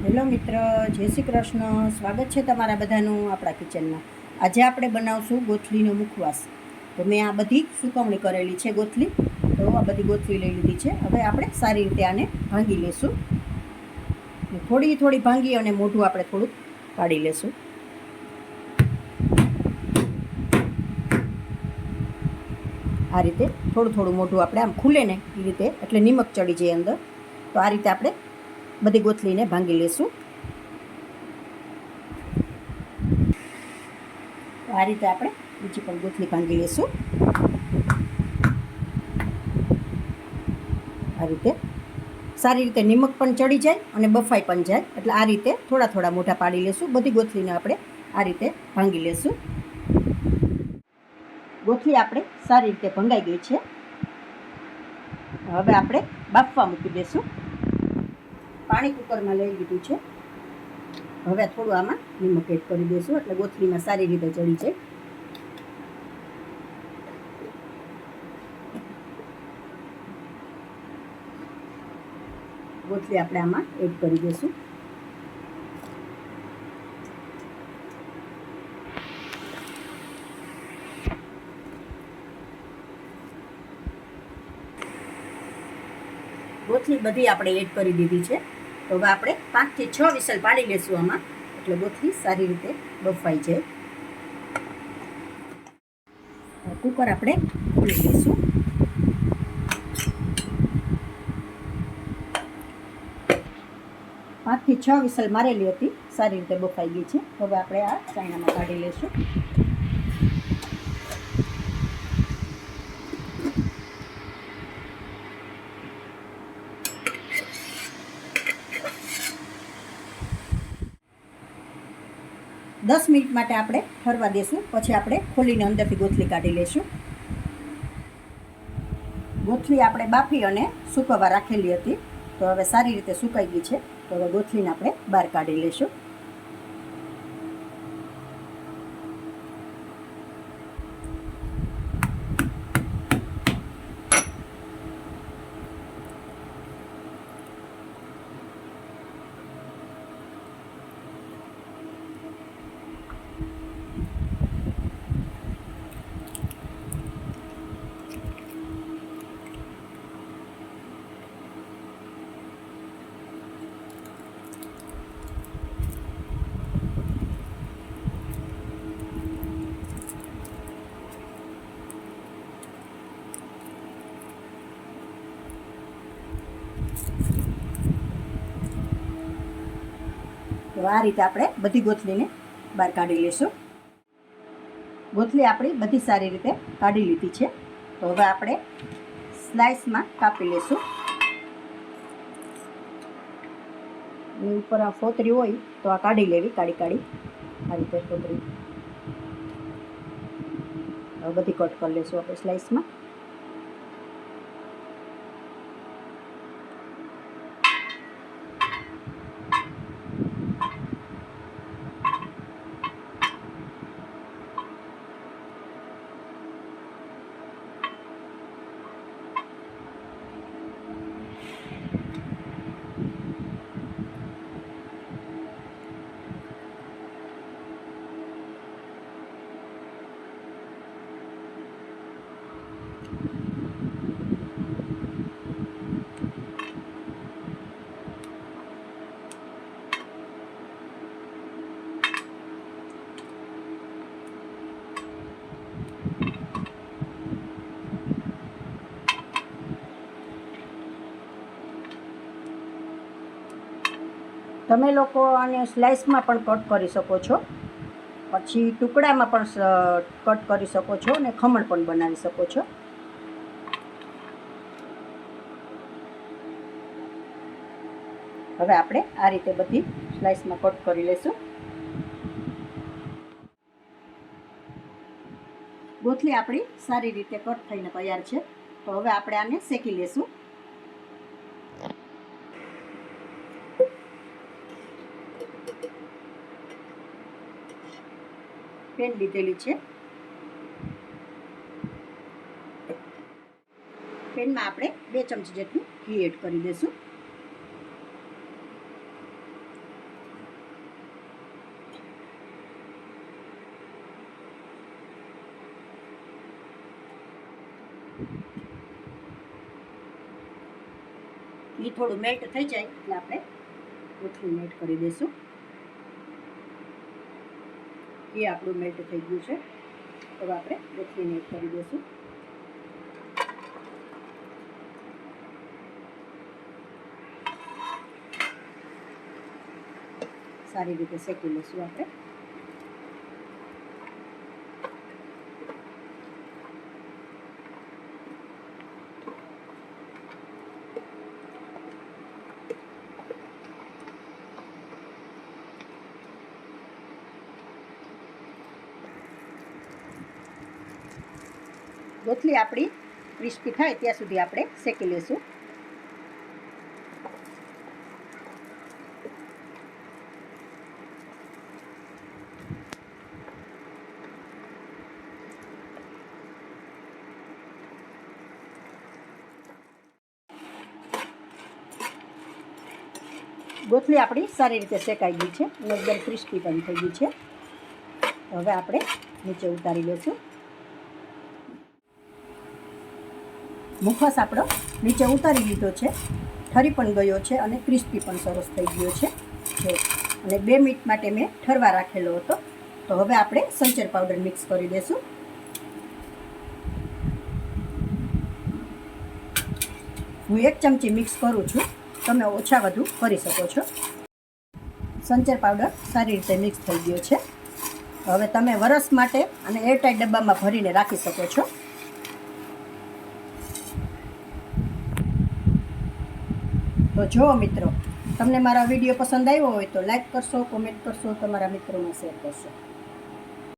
Hello મિત્ર, જય શ્રી કૃષ્ણ. સ્વાગત છે તમારા બધાનું આપણા કિચનમાં. આજે આપણે બનાવશું ગોથલીનો મુખવાસ. તો મેં આ બધી સુકવણી કરેલી છે ગોથલી. તો આ બધી ગોથલી લઈ લીધી છે. હવે આપણે સારી રીતે આને ભાંગી લેશું. થોડી થોડી ભાંગી અને મોઢું આપણે થોડુંક કાઢી લેશું. આ રીતે થોડું થોડું મોઢું આપણે આમ ખુલે ને એ રીતે, એટલે નિમક ચડી જાય અંદર. તો આ રીતે આપણે બધી ગોથલીને ભાંગી લેશું. આ રીતે આપણે બીજી પણ ગોથલી ભાંગી લેશું. આ રીતે સારી રીતે નિમક પણ ચડી જાય અને બફાઈ પણ જાય, એટલે આ રીતે થોડા થોડા મોઢા પાડી લેશું. બધી ગોથલીને આપણે આ રીતે ભાંગી લેશું. ગોથલી આપણે સારી રીતે ભંગાઈ ગઈ છે. હવે આપણે બાફવા મૂકી દઈશું. પાણી કુકરમાં લઈ લીધું છે. હવે થોડું આમાં નિમક એડ કરી દઈશું, એટલે ગોથલીમાં સારી રીતે ચડી જાય. ગોથલી આપણે આમાં એડ કરી દઈશું. ગોથલી બધી આપણે એડ કરી દીધી છે. તો હવે આપણે 5 થી 6 વિસલ પાડી લેશું આમાં, એટલે ગોથલી સારી રીતે બફાઈ જાય. કુકર આપણે ખોલી લઈશું. પાંચ થી 6 વિસલ મારેલી હતી, સારી રીતે બફાઈ ગઈ છે. હવે આપણે આ ચાયણામાં કાઢી લઈશું. 10 મિનિટ માટે આપણે ઠરવા દેશું. પછી આપણે ખોલીને અંદરથી ગોથલી કાઢી લઈશું. ગોથલી આપણે બાફી અને સૂકવવા રાખેલી હતી, તો હવે સારી રીતે સુકાઈ ગઈ છે. તો હવે ગોથલીને આપણે બહાર કાઢી લઈશું. તો આ રીતે આપણે બધી ગોથલીને બહાર કાઢી લઈશું. ગોથલી આપણી બધી સારી રીતે કાઢી લીધી છે. તો હવે આપણે સ્લાઇસમાં કાપી લઈશું. એની ઉપર આ ફોતરી હોય તો આ કાઢી લેવી, કાઢી આ રીતે ફોતરી. હવે બધી કટ કરી લઈશું આપણે સ્લાઇસમાં. તમે લોકો આને સ્લાઇસમાં પણ કટ કરી શકો છો, પછી ટુકડામાં પણ કટ કરી શકો છો, અને ખમણ પણ બનાવી શકો છો. હવે આપણે આ રીતે બધી સ્લાઇસમાં કટ કરી લઈશું. ગોથલી આપણી સારી રીતે કટ થઈને તૈયાર છે. તો હવે આપણે આને શેકી લઈશું. પેન લીધેલી છે. પેનમાં આપણે 2 ચમચી જેટલું ઘી એડ કરી દઈશું. એ થોડું મેલ્ટ થઈ જાય એટલે આપણે ગોથલીને એડ કરી દઈશું. એ આપણું મેલ્ટ થઈ ગયું છે. હવે આપણે ગોથલીને એડ કરી દઈશું. સારી રીતે શેકી લઈશું આપણે. ગોથલી આપણી ક્રિસ્પી થાય ત્યાં સુધી આપણે શેકી લઈશું. ગોથલી આપણી સારી રીતે શેકાઈ ગઈ છે અને એકદમ ક્રિસ્પી પણ થઈ ગઈ છે. હવે આપણે નીચે ઉતારી લઈશું. મુખવાસ આપણો નીચે ઉતારી લીધો છે. ઠરી પણ ગયો છે અને ક્રિસ્પી પણ સરસ થઈ ગયો છે. અને 2 મિનિટ માટે મેં ઠરવા રાખેલો હતો. તો હવે આપણે સંચર પાવડર મિક્સ કરી દઈશું. હું 1 ચમચી મિક્સ કરું છું. તમે ઓછા વધુ કરી શકો છો. સંચર પાવડર સારી રીતે મિક્સ થઈ ગયો છે. હવે તમે વરસ માટે અને એરટાઈટ ડબ્બામાં ભરીને રાખી શકો છો. તો જુઓ મિત્રો, તમને મારા વિડીયો પસંદ આવ્યો હોય તો લાઈક કરશો, કોમેન્ટ કરશો, તમારા મિત્રોને શેર કરશો.